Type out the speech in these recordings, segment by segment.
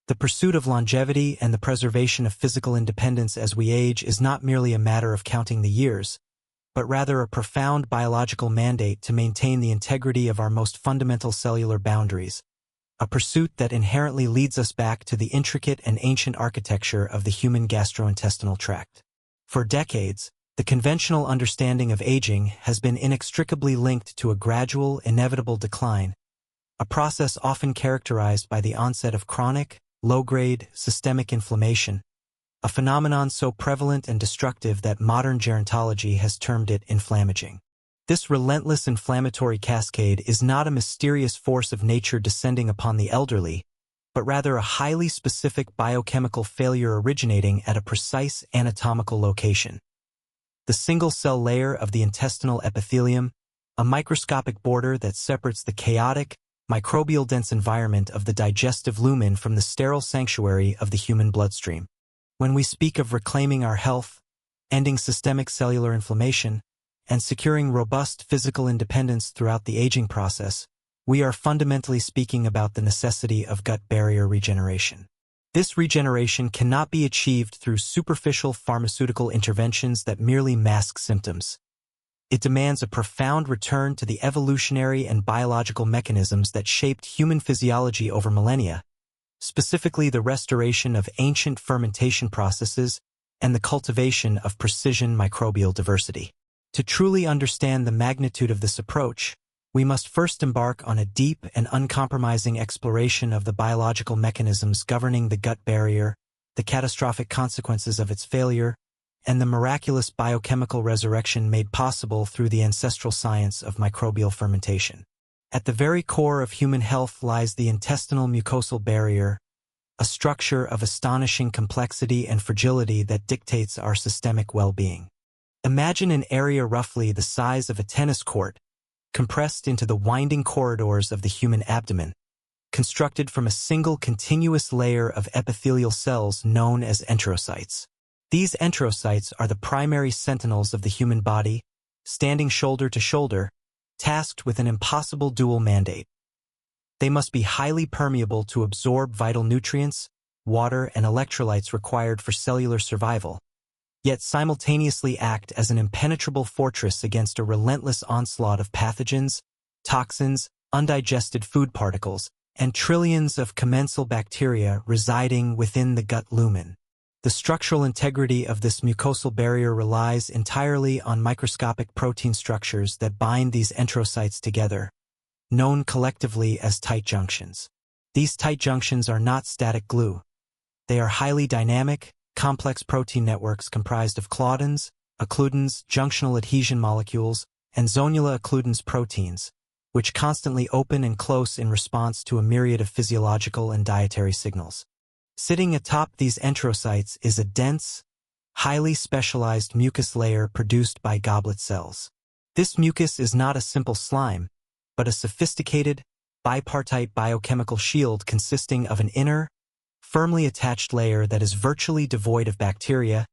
The pursuit of longevity and the preservation of physical independence as we age is not merely a matter of counting the years, but rather a profound biological mandate to maintain the integrity of our most fundamental cellular boundaries, a pursuit that inherently leads us back to the intricate and ancient architecture of the human gastrointestinal tract. For decades, the conventional understanding of aging has been inextricably linked to a gradual, inevitable decline, a process often characterized by the onset of chronic, low-grade, systemic inflammation, a phenomenon so prevalent and destructive that modern gerontology has termed it inflammaging. This relentless inflammatory cascade is not a mysterious force of nature descending upon the elderly, but rather a highly specific biochemical failure originating at a precise anatomical location. The single-cell layer of the intestinal epithelium, a microscopic border that separates the chaotic, microbial-dense environment of the digestive lumen from the sterile sanctuary of the human bloodstream. When we speak of reclaiming our health, ending systemic cellular inflammation, and securing robust physical independence throughout the aging process, we are fundamentally speaking about the necessity of gut barrier regeneration. This regeneration cannot be achieved through superficial pharmaceutical interventions that merely mask symptoms. It demands a profound return to the evolutionary and biological mechanisms that shaped human physiology over millennia, specifically the restoration of ancient fermentation processes and the cultivation of precision microbial diversity. To truly understand the magnitude of this approach, we must first embark on a deep and uncompromising exploration of the biological mechanisms governing the gut barrier, the catastrophic consequences of its failure, and the miraculous biochemical resurrection made possible through the ancestral science of microbial fermentation. At the very core of human health lies the intestinal mucosal barrier, a structure of astonishing complexity and fragility that dictates our systemic well-being. Imagine an area roughly the size of a tennis court, compressed into the winding corridors of the human abdomen, constructed from a single continuous layer of epithelial cells known as enterocytes. These enterocytes are the primary sentinels of the human body, standing shoulder to shoulder, tasked with an impossible dual mandate. They must be highly permeable to absorb vital nutrients, water, and electrolytes required for cellular survival, yet simultaneously act as an impenetrable fortress against a relentless onslaught of pathogens, toxins, undigested food particles, and trillions of commensal bacteria residing within the gut lumen. The structural integrity of this mucosal barrier relies entirely on microscopic protein structures that bind these enterocytes together, known collectively as tight junctions. These tight junctions are not static glue. They are highly dynamic, complex protein networks comprised of claudins, occludins, junctional adhesion molecules, and zonula occludens proteins, which constantly open and close in response to a myriad of physiological and dietary signals. Sitting atop these enterocytes is a dense, highly specialized mucus layer produced by goblet cells. This mucus is not a simple slime, but a sophisticated, bipartite biochemical shield consisting of an inner, firmly attached layer that is virtually devoid of bacteria,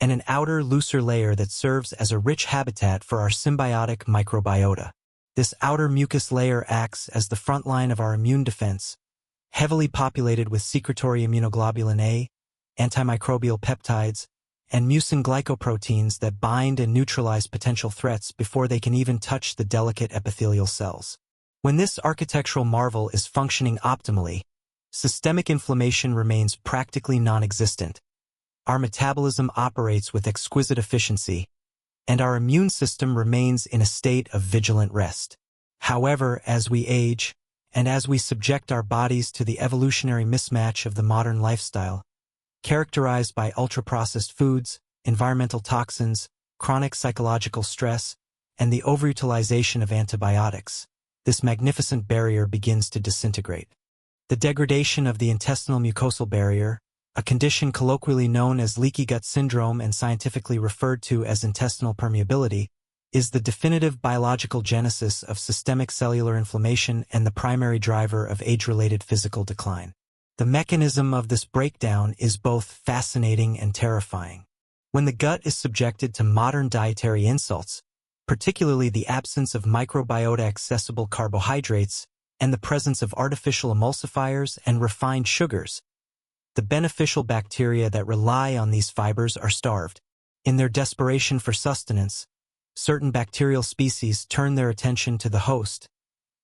and an outer, looser layer that serves as a rich habitat for our symbiotic microbiota. This outer mucus layer acts as the front line of our immune defense, heavily populated with secretory immunoglobulin A, antimicrobial peptides, and mucin glycoproteins that bind and neutralize potential threats before they can even touch the delicate epithelial cells. When this architectural marvel is functioning optimally, systemic inflammation remains practically non-existent. Our metabolism operates with exquisite efficiency, and our immune system remains in a state of vigilant rest. However, as we age, and as we subject our bodies to the evolutionary mismatch of the modern lifestyle, characterized by ultra-processed foods, environmental toxins, chronic psychological stress, and the overutilization of antibiotics, this magnificent barrier begins to disintegrate. The degradation of the intestinal mucosal barrier, a condition colloquially known as leaky gut syndrome and scientifically referred to as intestinal permeability, is the definitive biological genesis of systemic cellular inflammation and the primary driver of age-related physical decline. The mechanism of this breakdown is both fascinating and terrifying. When the gut is subjected to modern dietary insults, particularly the absence of microbiota-accessible carbohydrates and the presence of artificial emulsifiers and refined sugars, the beneficial bacteria that rely on these fibers are starved. In their desperation for sustenance, certain bacterial species turn their attention to the host,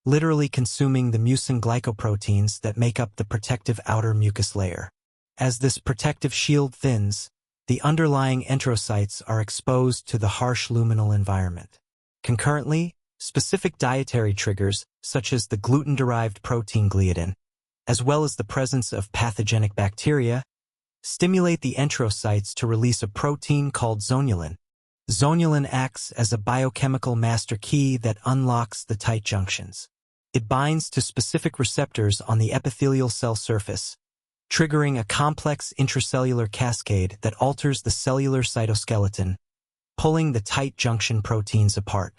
literally consuming the mucin glycoproteins that make up the protective outer mucus layer. As this protective shield thins, the underlying enterocytes are exposed to the harsh luminal environment. Concurrently, specific dietary triggers, such as the gluten-derived protein gliadin, as well as the presence of pathogenic bacteria, stimulate the enterocytes to release a protein called zonulin. Zonulin acts as a biochemical master key that unlocks the tight junctions. It binds to specific receptors on the epithelial cell surface, triggering a complex intracellular cascade that alters the cellular cytoskeleton, pulling the tight junction proteins apart.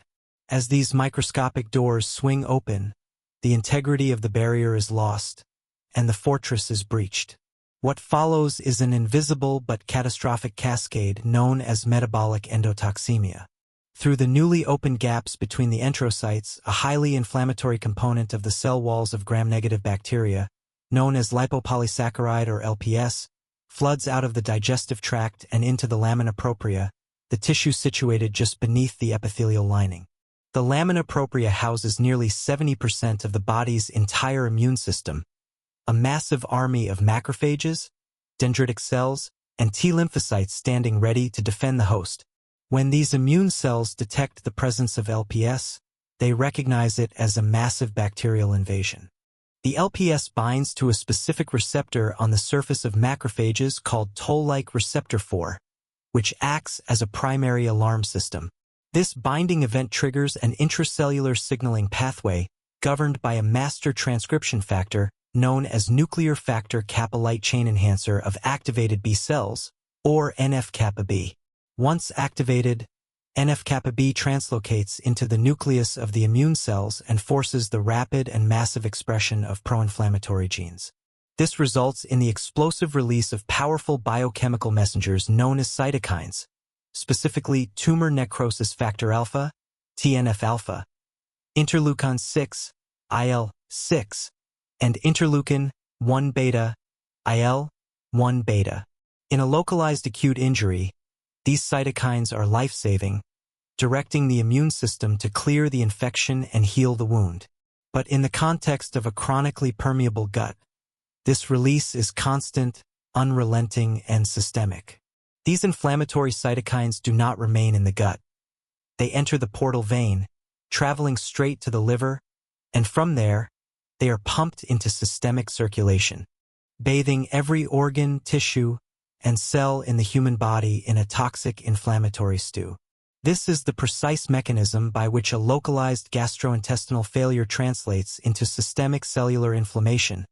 As these microscopic doors swing open, the integrity of the barrier is lost, and the fortress is breached. What follows is an invisible but catastrophic cascade known as metabolic endotoxemia. Through the newly opened gaps between the enterocytes, a highly inflammatory component of the cell walls of gram-negative bacteria, known as lipopolysaccharide or LPS, floods out of the digestive tract and into the lamina propria, the tissue situated just beneath the epithelial lining. The lamina propria houses nearly 70% of the body's entire immune system, a massive army of macrophages, dendritic cells, and T lymphocytes standing ready to defend the host. When these immune cells detect the presence of LPS, they recognize it as a massive bacterial invasion. The LPS binds to a specific receptor on the surface of macrophages called toll-like receptor 4, which acts as a primary alarm system. This binding event triggers an intracellular signaling pathway governed by a master transcription factor known as nuclear factor kappa light chain enhancer of activated B cells, or NF-kappa B. Once activated, NF-kappa B translocates into the nucleus of the immune cells and forces the rapid and massive expression of pro-inflammatory genes. This results in the explosive release of powerful biochemical messengers known as cytokines, specifically tumor necrosis factor alpha, TNF-alpha, interleukin-6, IL-6, and interleukin-1 IL-1 beta. In a localized acute injury, these cytokines are life-saving, directing the immune system to clear the infection and heal the wound. But in the context of a chronically permeable gut, this release is constant, unrelenting, and systemic. These inflammatory cytokines do not remain in the gut. They enter the portal vein, traveling straight to the liver, and from there, they are pumped into systemic circulation, bathing every organ, tissue, and cell in the human body in a toxic inflammatory stew. This is the precise mechanism by which a localized gastrointestinal failure translates into systemic cellular inflammation,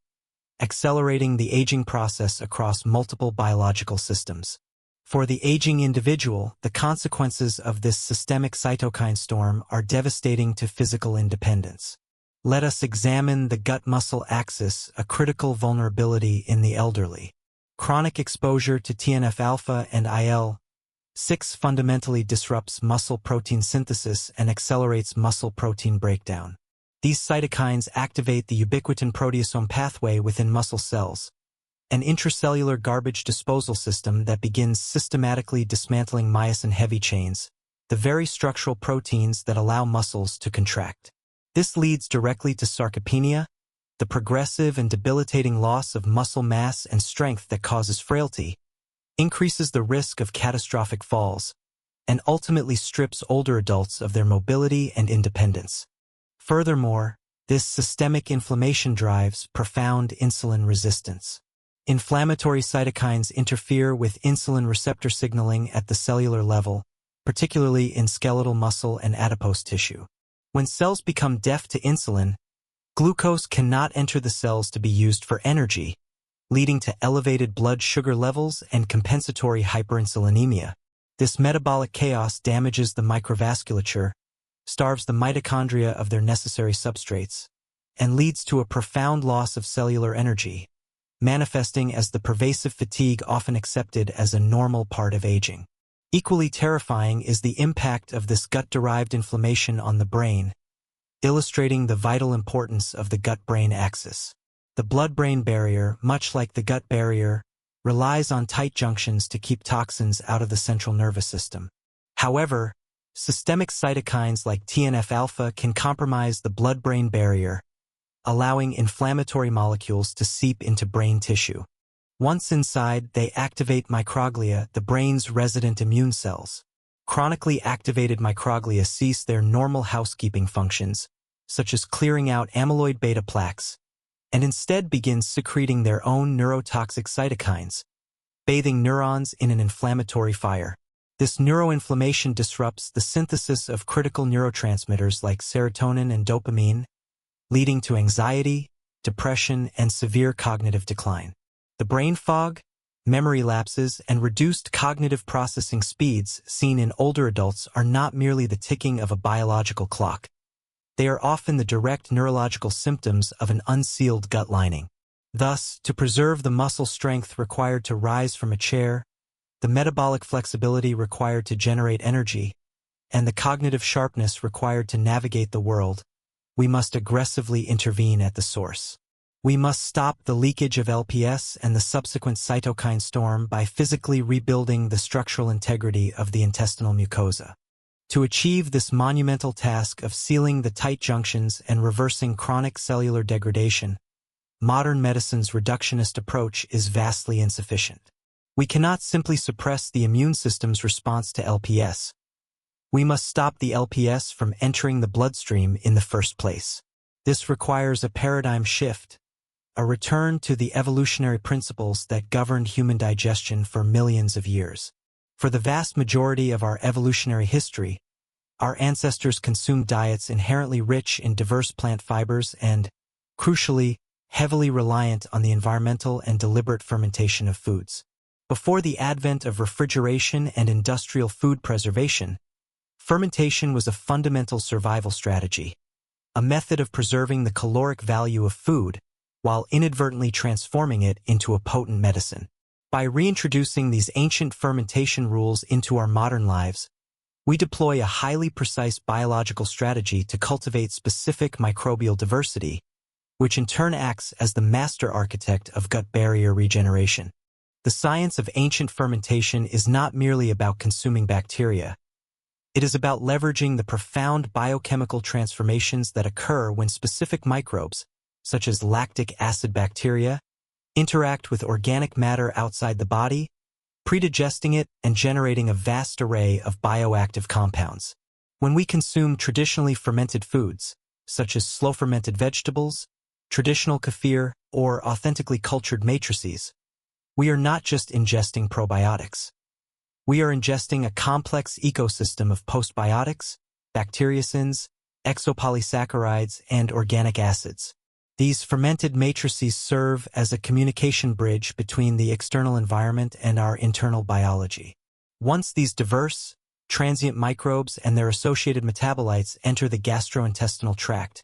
accelerating the aging process across multiple biological systems. For the aging individual, the consequences of this systemic cytokine storm are devastating to physical independence. Let us examine the gut-muscle axis, a critical vulnerability in the elderly. Chronic exposure to TNF-alpha and IL-6 fundamentally disrupts muscle protein synthesis and accelerates muscle protein breakdown. These cytokines activate the ubiquitin proteasome pathway within muscle cells, an intracellular garbage disposal system that begins systematically dismantling myosin heavy chains, the very structural proteins that allow muscles to contract. This leads directly to sarcopenia, the progressive and debilitating loss of muscle mass and strength that causes frailty, increases the risk of catastrophic falls, and ultimately strips older adults of their mobility and independence. Furthermore, this systemic inflammation drives profound insulin resistance. Inflammatory cytokines interfere with insulin receptor signaling at the cellular level, particularly in skeletal muscle and adipose tissue. When cells become deaf to insulin, glucose cannot enter the cells to be used for energy, leading to elevated blood sugar levels and compensatory hyperinsulinemia. This metabolic chaos damages the microvasculature, starves the mitochondria of their necessary substrates, and leads to a profound loss of cellular energy, manifesting as the pervasive fatigue often accepted as a normal part of aging. Equally terrifying is the impact of this gut-derived inflammation on the brain, illustrating the vital importance of the gut-brain axis. The blood-brain barrier, much like the gut barrier, relies on tight junctions to keep toxins out of the central nervous system. However, systemic cytokines like TNF-alpha can compromise the blood-brain barrier, allowing inflammatory molecules to seep into brain tissue. Once inside, they activate microglia, the brain's resident immune cells. Chronically activated microglia cease their normal housekeeping functions, such as clearing out amyloid beta plaques, and instead begin secreting their own neurotoxic cytokines, bathing neurons in an inflammatory fire. This neuroinflammation disrupts the synthesis of critical neurotransmitters like serotonin and dopamine, leading to anxiety, depression, and severe cognitive decline. The brain fog, memory lapses, and reduced cognitive processing speeds seen in older adults are not merely the ticking of a biological clock. They are often the direct neurological symptoms of an unsealed gut lining. Thus, to preserve the muscle strength required to rise from a chair, the metabolic flexibility required to generate energy, and the cognitive sharpness required to navigate the world, we must aggressively intervene at the source. We must stop the leakage of LPS and the subsequent cytokine storm by physically rebuilding the structural integrity of the intestinal mucosa. To achieve this monumental task of sealing the tight junctions and reversing chronic cellular degradation, modern medicine's reductionist approach is vastly insufficient. We cannot simply suppress the immune system's response to LPS. We must stop the LPS from entering the bloodstream in the first place. This requires a paradigm shift, a return to the evolutionary principles that governed human digestion for millions of years. For the vast majority of our evolutionary history, our ancestors consumed diets inherently rich in diverse plant fibers and, crucially, heavily reliant on the environmental and deliberate fermentation of foods. Before the advent of refrigeration and industrial food preservation, fermentation was a fundamental survival strategy, a method of preserving the caloric value of food while inadvertently transforming it into a potent medicine. By reintroducing these ancient fermentation rules into our modern lives, we deploy a highly precise biological strategy to cultivate specific microbial diversity, which in turn acts as the master architect of gut barrier regeneration. The science of ancient fermentation is not merely about consuming bacteria. It is about leveraging the profound biochemical transformations that occur when specific microbes, such as lactic acid bacteria, interact with organic matter outside the body, predigesting it and generating a vast array of bioactive compounds. When we consume traditionally fermented foods, such as slow-fermented vegetables, traditional kefir, or authentically cultured matrices, we are not just ingesting probiotics. We are ingesting a complex ecosystem of postbiotics, bacteriocins, exopolysaccharides, and organic acids. These fermented matrices serve as a communication bridge between the external environment and our internal biology. Once these diverse, transient microbes and their associated metabolites enter the gastrointestinal tract,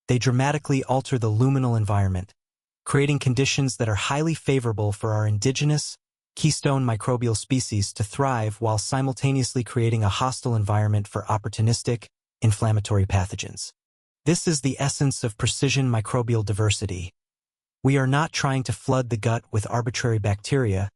they dramatically alter the luminal environment, creating conditions that are highly favorable for our indigenous, keystone microbial species to thrive while simultaneously creating a hostile environment for opportunistic, inflammatory pathogens. This is the essence of precision microbial diversity. We are not trying to flood the gut with arbitrary bacteria,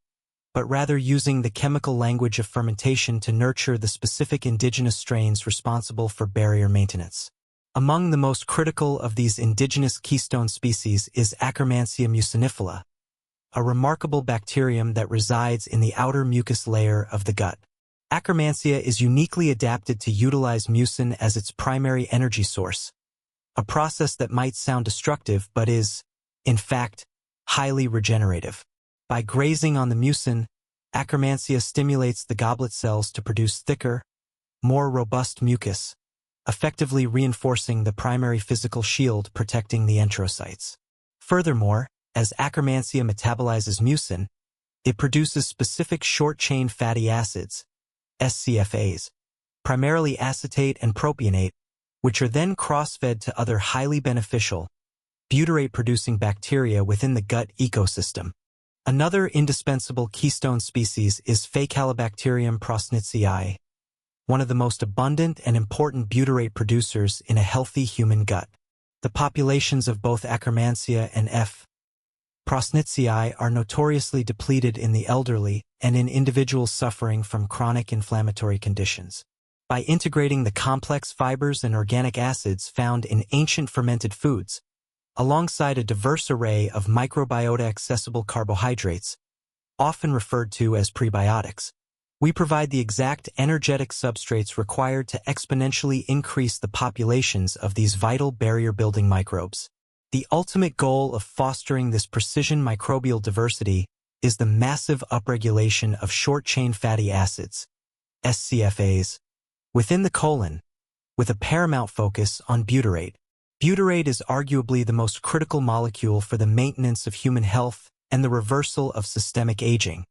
but rather using the chemical language of fermentation to nurture the specific indigenous strains responsible for barrier maintenance. Among the most critical of these indigenous keystone species is Akkermansia mucinifila, a remarkable bacterium that resides in the outer mucus layer of the gut. Akkermansia is uniquely adapted to utilize mucin as its primary energy source, a process that might sound destructive but is, in fact, highly regenerative. By grazing on the mucin, Akkermansia stimulates the goblet cells to produce thicker, more robust mucus, effectively reinforcing the primary physical shield protecting the enterocytes. Furthermore, as Akkermansia metabolizes mucin, it produces specific short-chain fatty acids, SCFAs, primarily acetate and propionate, which are then cross-fed to other highly beneficial, butyrate-producing bacteria within the gut ecosystem. Another indispensable keystone species is Faecalibacterium prosnitzii, one of the most abundant and important butyrate producers in a healthy human gut. The populations of both Akkermansia and F. prosnitziae are notoriously depleted in the elderly and in individuals suffering from chronic inflammatory conditions. By integrating the complex fibers and organic acids found in ancient fermented foods, alongside a diverse array of microbiota-accessible carbohydrates, often referred to as prebiotics, we provide the exact energetic substrates required to exponentially increase the populations of these vital barrier-building microbes. The ultimate goal of fostering this precision microbial diversity is the massive upregulation of short-chain fatty acids, SCFAs, within the colon, with a paramount focus on butyrate. Butyrate is arguably the most critical molecule for the maintenance of human health and the reversal of systemic aging,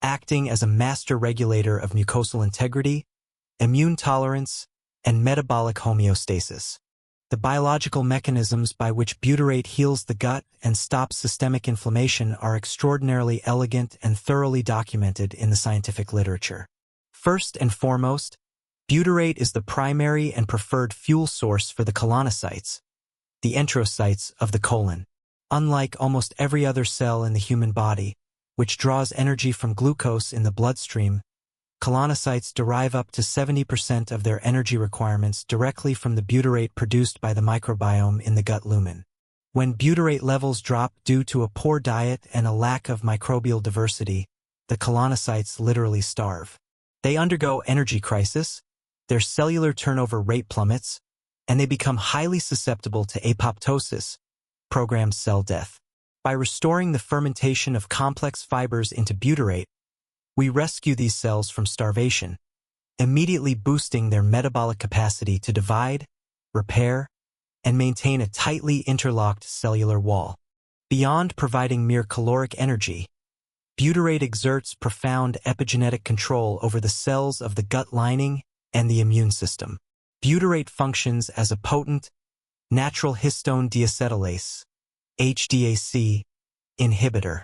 acting as a master regulator of mucosal integrity, immune tolerance, and metabolic homeostasis. The biological mechanisms by which butyrate heals the gut and stops systemic inflammation are extraordinarily elegant and thoroughly documented in the scientific literature. First and foremost, butyrate is the primary and preferred fuel source for the colonocytes, the enterocytes of the colon. Unlike almost every other cell in the human body, which draws energy from glucose in the bloodstream, colonocytes derive up to 70% of their energy requirements directly from the butyrate produced by the microbiome in the gut lumen. When butyrate levels drop due to a poor diet and a lack of microbial diversity, the colonocytes literally starve. They undergo energy crisis, their cellular turnover rate plummets, and they become highly susceptible to apoptosis, programmed cell death. By restoring the fermentation of complex fibers into butyrate, we rescue these cells from starvation, immediately boosting their metabolic capacity to divide, repair, and maintain a tightly interlocked cellular wall. Beyond providing mere caloric energy, butyrate exerts profound epigenetic control over the cells of the gut lining and the immune system. Butyrate functions as a potent, natural histone deacetylase, HDAC, inhibitor.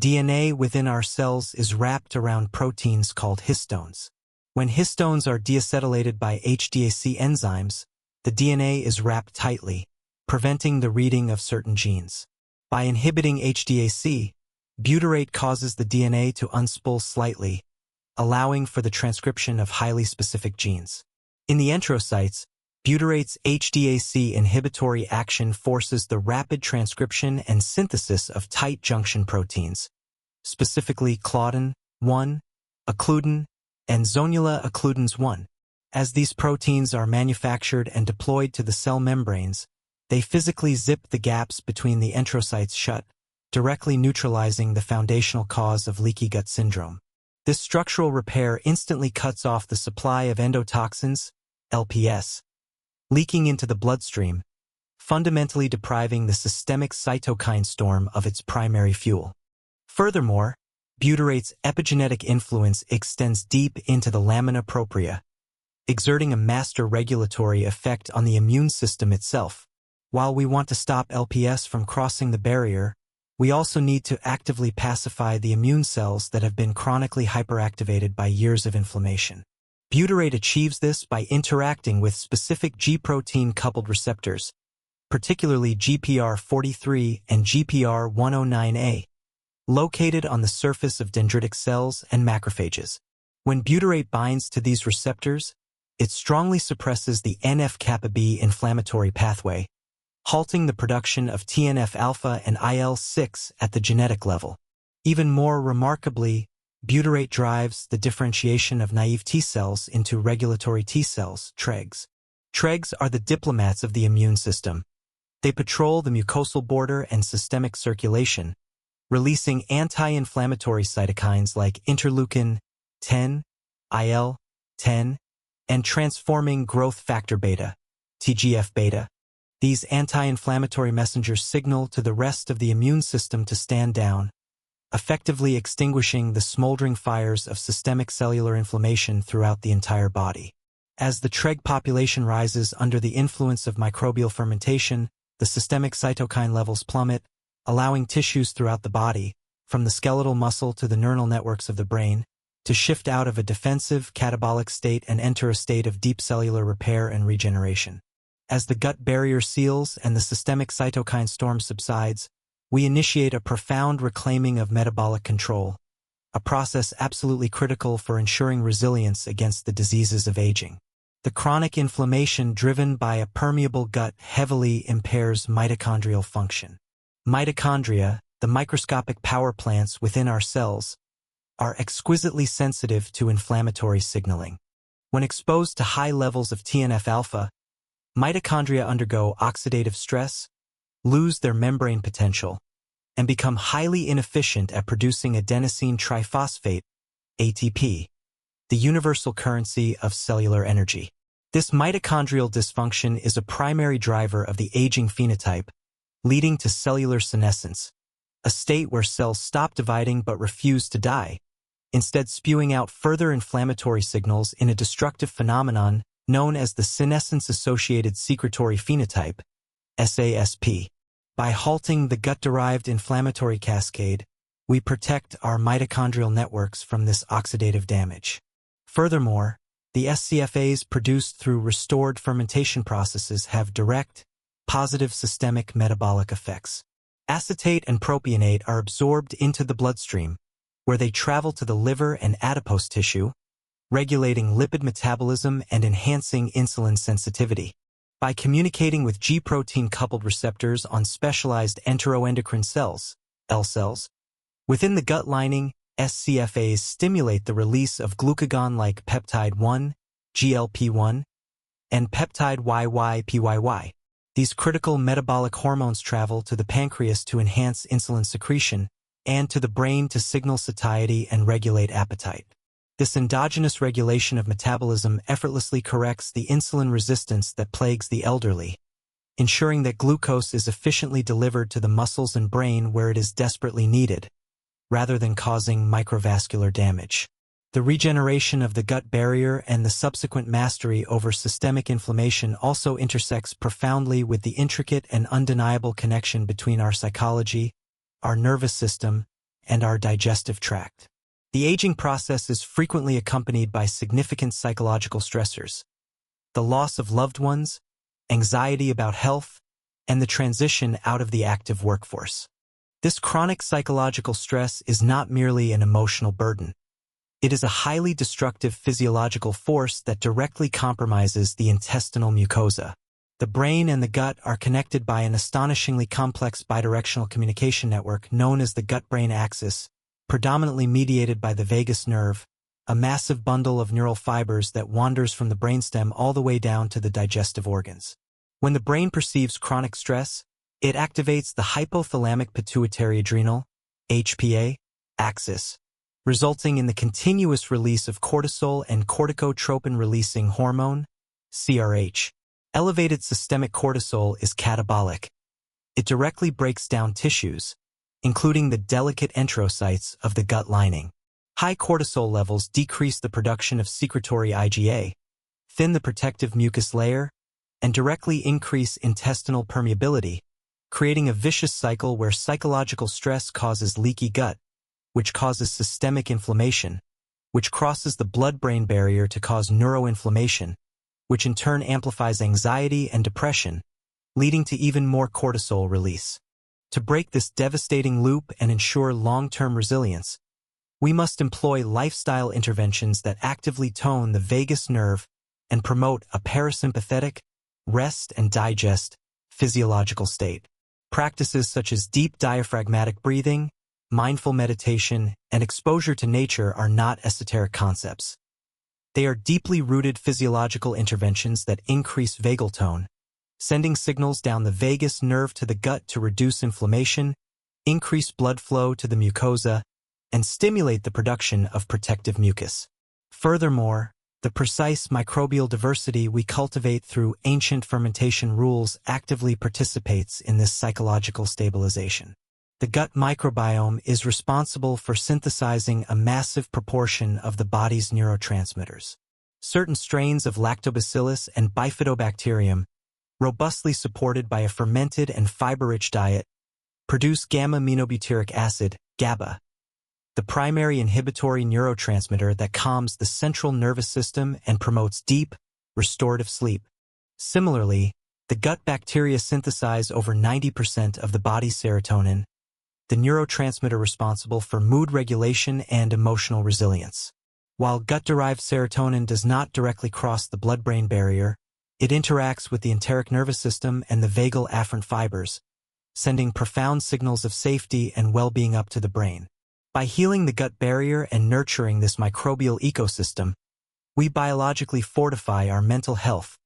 DNA within our cells is wrapped around proteins called histones. When histones are deacetylated by HDAC enzymes, the DNA is wrapped tightly, preventing the reading of certain genes. By inhibiting HDAC, butyrate causes the DNA to unspool slightly, allowing for the transcription of highly specific genes. In the enterocytes, butyrate's HDAC inhibitory action forces the rapid transcription and synthesis of tight junction proteins, specifically claudin 1, occludin, and zonula occludens 1. As these proteins are manufactured and deployed to the cell membranes, they physically zip the gaps between the enterocytes shut, directly neutralizing the foundational cause of leaky gut syndrome. This structural repair instantly cuts off the supply of endotoxins, LPS, leaking into the bloodstream, fundamentally depriving the systemic cytokine storm of its primary fuel. Furthermore, butyrate's epigenetic influence extends deep into the lamina propria, exerting a master regulatory effect on the immune system itself. While we want to stop LPS from crossing the barrier, we also need to actively pacify the immune cells that have been chronically hyperactivated by years of inflammation. Butyrate achieves this by interacting with specific G-protein-coupled receptors, particularly GPR43 and GPR109A, located on the surface of dendritic cells and macrophages. When butyrate binds to these receptors, it strongly suppresses the NF-kappa B inflammatory pathway, halting the production of TNF-alpha and IL-6 at the genetic level. Even more remarkably, butyrate drives the differentiation of naive T cells into regulatory T cells, TREGs. TREGs are the diplomats of the immune system. They patrol the mucosal border and systemic circulation, releasing anti-inflammatory cytokines like interleukin-10, IL-10, and transforming growth factor beta, TGF-beta. These anti-inflammatory messengers signal to the rest of the immune system to stand down, effectively extinguishing the smoldering fires of systemic cellular inflammation throughout the entire body. As the TREG population rises under the influence of microbial fermentation, the systemic cytokine levels plummet, allowing tissues throughout the body, from the skeletal muscle to the neuronal networks of the brain, to shift out of a defensive, catabolic state and enter a state of deep cellular repair and regeneration. As the gut barrier seals and the systemic cytokine storm subsides, we initiate a profound reclaiming of metabolic control, a process absolutely critical for ensuring resilience against the diseases of aging. The chronic inflammation driven by a permeable gut heavily impairs mitochondrial function. Mitochondria, the microscopic power plants within our cells, are exquisitely sensitive to inflammatory signaling. When exposed to high levels of TNF-alpha, mitochondria undergo oxidative stress, lose their membrane potential, and become highly inefficient at producing adenosine triphosphate, ATP, the universal currency of cellular energy. This mitochondrial dysfunction is a primary driver of the aging phenotype, leading to cellular senescence, a state where cells stop dividing but refuse to die, instead spewing out further inflammatory signals in a destructive phenomenon known as the senescence-associated secretory phenotype, SASP. By halting the gut-derived inflammatory cascade, we protect our mitochondrial networks from this oxidative damage. Furthermore, the SCFAs produced through restored fermentation processes have direct, positive systemic metabolic effects. Acetate and propionate are absorbed into the bloodstream, where they travel to the liver and adipose tissue, regulating lipid metabolism and enhancing insulin sensitivity. By communicating with G-protein-coupled receptors on specialized enteroendocrine cells, L cells, within the gut lining, SCFAs stimulate the release of glucagon-like peptide 1, GLP-1, and peptide YYPYY. These critical metabolic hormones travel to the pancreas to enhance insulin secretion and to the brain to signal satiety and regulate appetite. This endogenous regulation of metabolism effortlessly corrects the insulin resistance that plagues the elderly, ensuring that glucose is efficiently delivered to the muscles and brain where it is desperately needed, rather than causing microvascular damage. The regeneration of the gut barrier and the subsequent mastery over systemic inflammation also intersects profoundly with the intricate and undeniable connection between our psychology, our nervous system, and our digestive tract. The aging process is frequently accompanied by significant psychological stressors: the loss of loved ones, anxiety about health, and the transition out of the active workforce. This chronic psychological stress is not merely an emotional burden. It is a highly destructive physiological force that directly compromises the intestinal mucosa. The brain and the gut are connected by an astonishingly complex bidirectional communication network known as the gut-brain axis, predominantly mediated by the vagus nerve, a massive bundle of neural fibers that wanders from the brainstem all the way down to the digestive organs. When the brain perceives chronic stress, it activates the hypothalamic pituitary adrenal, HPA, axis, resulting in the continuous release of cortisol and corticotropin-releasing hormone, CRH. Elevated systemic cortisol is catabolic. It directly breaks down tissues, including the delicate enterocytes of the gut lining. High cortisol levels decrease the production of secretory IgA, thin the protective mucus layer, and directly increase intestinal permeability, creating a vicious cycle where psychological stress causes leaky gut, which causes systemic inflammation, which crosses the blood-brain barrier to cause neuroinflammation, which in turn amplifies anxiety and depression, leading to even more cortisol release. To break this devastating loop and ensure long-term resilience, we must employ lifestyle interventions that actively tone the vagus nerve and promote a parasympathetic, rest and digest, physiological state. Practices such as deep diaphragmatic breathing, mindful meditation, and exposure to nature are not esoteric concepts. They are deeply rooted physiological interventions that increase vagal tone, sending signals down the vagus nerve to the gut to reduce inflammation, increase blood flow to the mucosa, and stimulate the production of protective mucus. Furthermore, the precise microbial diversity we cultivate through ancient fermentation rules actively participates in this psychological stabilization. The gut microbiome is responsible for synthesizing a massive proportion of the body's neurotransmitters. Certain strains of lactobacillus and bifidobacterium, robustly supported by a fermented and fiber-rich diet, produce gamma-aminobutyric acid, GABA, the primary inhibitory neurotransmitter that calms the central nervous system and promotes deep, restorative sleep. Similarly, the gut bacteria synthesize over 90% of the body's serotonin, the neurotransmitter responsible for mood regulation and emotional resilience. While gut-derived serotonin does not directly cross the blood-brain barrier, it interacts with the enteric nervous system and the vagal afferent fibers, sending profound signals of safety and well-being up to the brain. By healing the gut barrier and nurturing this microbial ecosystem, we biologically fortify our mental health,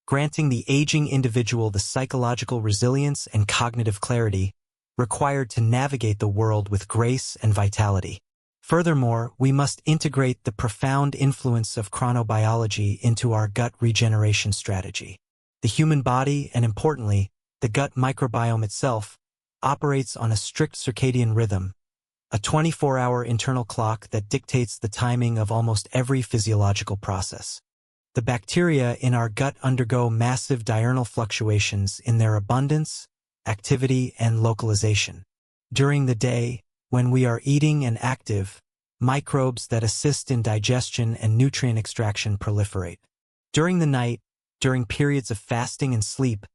granting the aging individual the psychological resilience and cognitive clarity required to navigate the world with grace and vitality. Furthermore, we must integrate the profound influence of chronobiology into our gut regeneration strategy. The human body, and importantly, the gut microbiome itself, operates on a strict circadian rhythm, a 24-hour internal clock that dictates the timing of almost every physiological process. The bacteria in our gut undergo massive diurnal fluctuations in their abundance, activity, and localization. During the day, when we are eating and active, microbes that assist in digestion and nutrient extraction proliferate. During the night, during periods of fasting and sleep,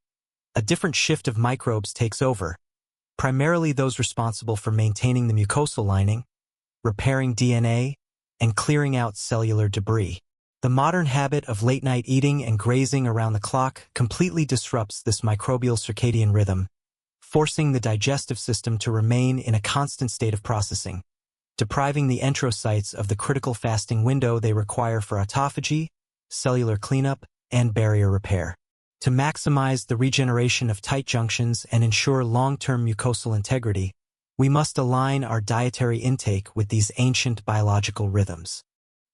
a different shift of microbes takes over, primarily those responsible for maintaining the mucosal lining, repairing DNA, and clearing out cellular debris. The modern habit of late-night eating and grazing around the clock completely disrupts this microbial circadian rhythm, forcing the digestive system to remain in a constant state of processing, depriving the enterocytes of the critical fasting window they require for autophagy, cellular cleanup, and barrier repair. To maximize the regeneration of tight junctions and ensure long-term mucosal integrity, we must align our dietary intake with these ancient biological rhythms.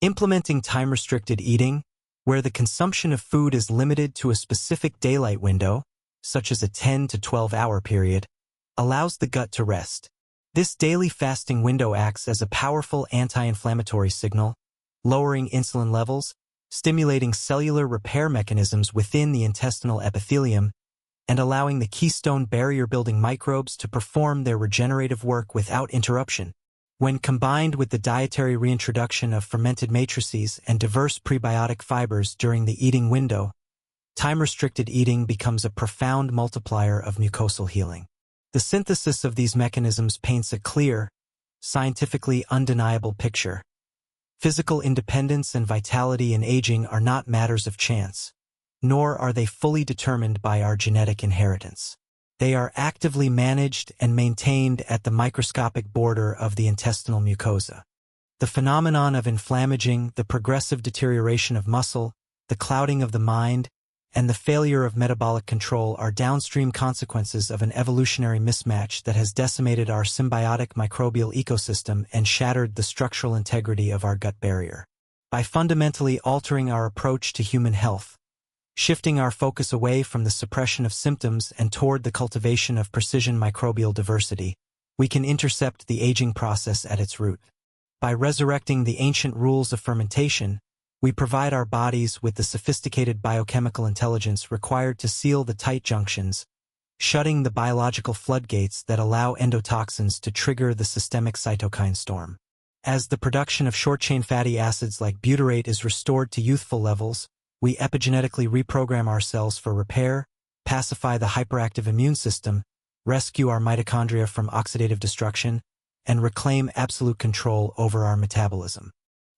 Implementing time-restricted eating, where the consumption of food is limited to a specific daylight window, such as a 10 to 12-hour period, allows the gut to rest. This daily fasting window acts as a powerful anti-inflammatory signal, lowering insulin levels, stimulating cellular repair mechanisms within the intestinal epithelium, and allowing the keystone barrier-building microbes to perform their regenerative work without interruption. When combined with the dietary reintroduction of fermented matrices and diverse prebiotic fibers during the eating window, time-restricted eating becomes a profound multiplier of mucosal healing. The synthesis of these mechanisms paints a clear, scientifically undeniable picture. Physical independence and vitality in aging are not matters of chance, nor are they fully determined by our genetic inheritance. They are actively managed and maintained at the microscopic border of the intestinal mucosa. The phenomenon of inflammaging, the progressive deterioration of muscle, the clouding of the mind, and the failure of metabolic control are downstream consequences of an evolutionary mismatch that has decimated our symbiotic microbial ecosystem and shattered the structural integrity of our gut barrier. By fundamentally altering our approach to human health, shifting our focus away from the suppression of symptoms and toward the cultivation of precision microbial diversity, we can intercept the aging process at its root. By resurrecting the ancient rules of fermentation, we provide our bodies with the sophisticated biochemical intelligence required to seal the tight junctions, shutting the biological floodgates that allow endotoxins to trigger the systemic cytokine storm. As the production of short-chain fatty acids like butyrate is restored to youthful levels, we epigenetically reprogram our cells for repair, pacify the hyperactive immune system, rescue our mitochondria from oxidative destruction, and reclaim absolute control over our metabolism.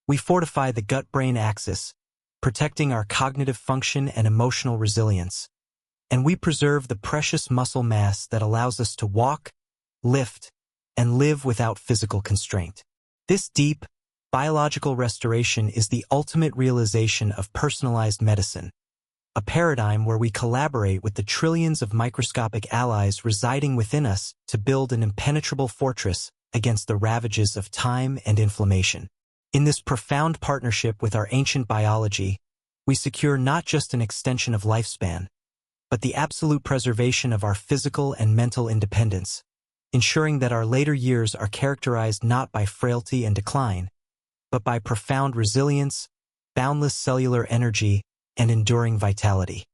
We fortify the gut-brain axis, protecting our cognitive function and emotional resilience, and we preserve the precious muscle mass that allows us to walk, lift, and live without physical constraint. This deep, biological restoration is the ultimate realization of personalized medicine, a paradigm where we collaborate with the trillions of microscopic allies residing within us to build an impenetrable fortress against the ravages of time and inflammation. In this profound partnership with our ancient biology, we secure not just an extension of lifespan, but the absolute preservation of our physical and mental independence, ensuring that our later years are characterized not by frailty and decline, but by profound resilience, boundless cellular energy, and enduring vitality.